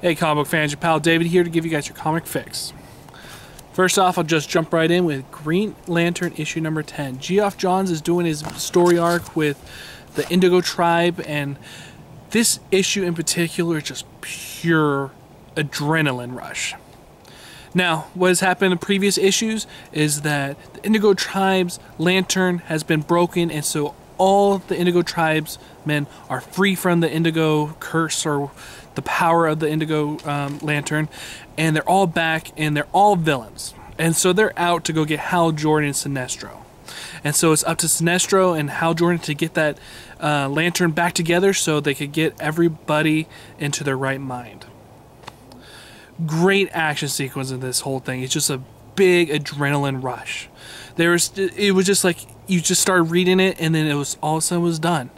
Hey comic book fans, your pal David here to give you guys your comic fix. First off, I'll just jump right in with Green Lantern issue number 10. Geoff Johns is doing his story arc with the Indigo Tribe, and this issue in particular is just pure adrenaline rush. Now, what has happened in previous issues is that the Indigo Tribe's lantern has been broken, and so all the Indigo Tribesmen are free from the Indigo curse or the power of the Indigo Lantern, and they're all back, and they're all villains. And so they're out to go get Hal Jordan and Sinestro. And so it's up to Sinestro and Hal Jordan to get that lantern back together so they could get everybody into their right mind. Great action sequence in this whole thing. It's just a big adrenaline rush. It was just like you just started reading it, and then it was all of a sudden was done.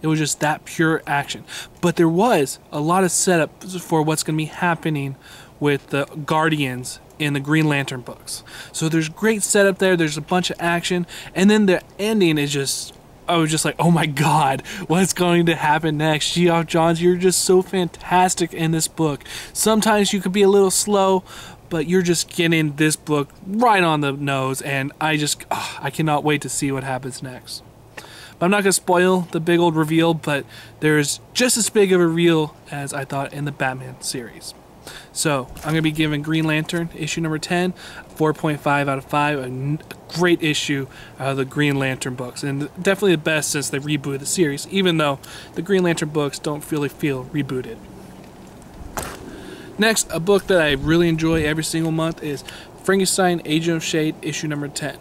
It was just that pure action. But there was a lot of setup for what's going to be happening with the Guardians in the Green Lantern books. So there's great setup there. There's a bunch of action, and then the ending is just. I was just like, oh my god, what's going to happen next? Geoff Johns, you're just so fantastic in this book. Sometimes you could be a little slow, but you're just getting this book right on the nose, and I cannot wait to see what happens next. But I'm not going to spoil the big old reveal, but there's just as big of a reveal as I thought in the Batman series. So, I'm going to be giving Green Lantern, issue number 10, 4.5 out of 5. A great issue of the Green Lantern books. And definitely the best since they rebooted the series, even though the Green Lantern books don't really feel rebooted. Next, a book that I really enjoy every single month is Frankenstein, Agent of S.H.A.D.E, issue number 10.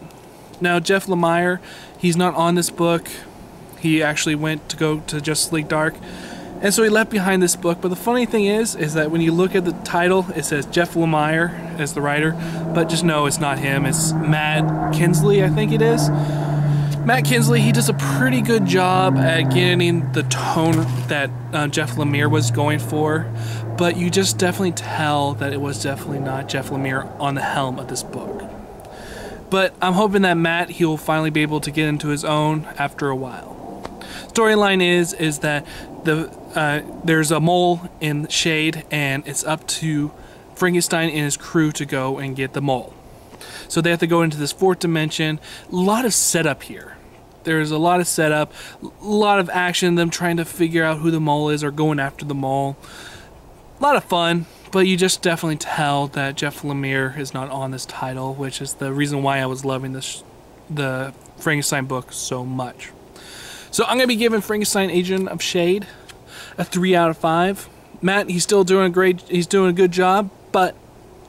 Now, Jeff Lemire, he's not on this book. He actually went to go to Justice League Dark. And so he left behind this book, but the funny thing is that when you look at the title, it says Jeff Lemire as the writer, but just know it's not him, it's Matt Kinsley, I think it is. Matt Kinsley, he does a pretty good job at getting the tone that Jeff Lemire was going for, but you just definitely tell that it was definitely not Jeff Lemire on the helm of this book. But I'm hoping that Matt, he'll finally be able to get into his own after a while. Storyline is that there's a mole in S.H.A.D.E, and it's up to Frankenstein and his crew to go and get the mole. So they have to go into this fourth dimension. A lot of setup here. There's a lot of setup, a lot of action, them trying to figure out who the mole is or going after the mole. A lot of fun, but you just definitely tell that Jeff Lemire is not on this title, which is the reason why I was loving the Frankenstein book so much. So I'm going to be giving Frankenstein Agent of S.H.A.D.E a 3 out of 5. Matt, he's still doing he's doing a good job, but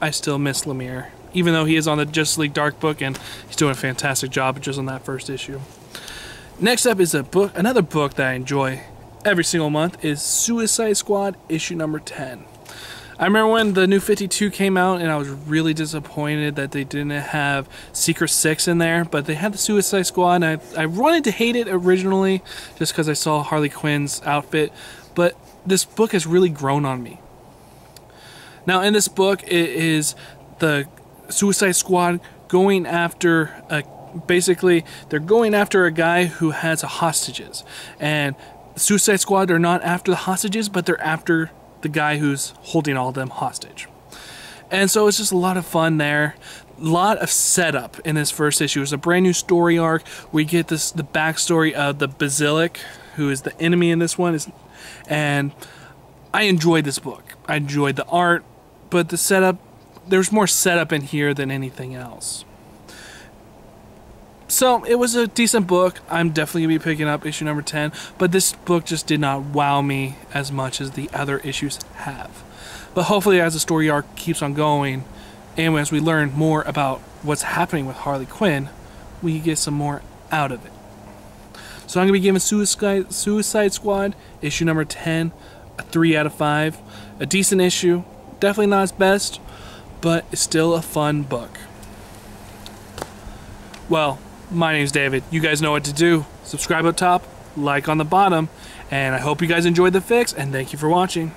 I still miss Lemire. Even though he is on the Justice League Dark book, and he's doing a fantastic job just on that first issue. Next up is another book that I enjoy every single month is Suicide Squad issue number 10. I remember when the new 52 came out, and I was really disappointed that they didn't have Secret 6 in there, but they had the Suicide Squad, and I wanted to hate it originally just because I saw Harley Quinn's outfit, but this book has really grown on me. Now, in this book, it is the Suicide Squad going after basically, they're going after a guy who has hostages, and the Suicide Squad are not after the hostages, but they're after the guy who's holding all of them hostage. And so it's just a lot of fun there. A lot of setup in this first issue. It's a brand new story arc. We get the backstory of the Basilic, who is the enemy in this one. And I enjoyed this book. I enjoyed the art, but the setup, there's more setup in here than anything else. So, it was a decent book. I'm definitely going to be picking up issue number 10, but this book just did not wow me as much as the other issues have. But hopefully as the story arc keeps on going, and as we learn more about what's happening with Harley Quinn, we can get some more out of it. So I'm going to be giving Suicide Squad issue number 10 a 3 out of 5. A decent issue. Definitely not its best, but it's still a fun book. Well, my name's David. You guys know what to do. Subscribe up top, like on the bottom, and I hope you guys enjoyed the fix, and thank you for watching.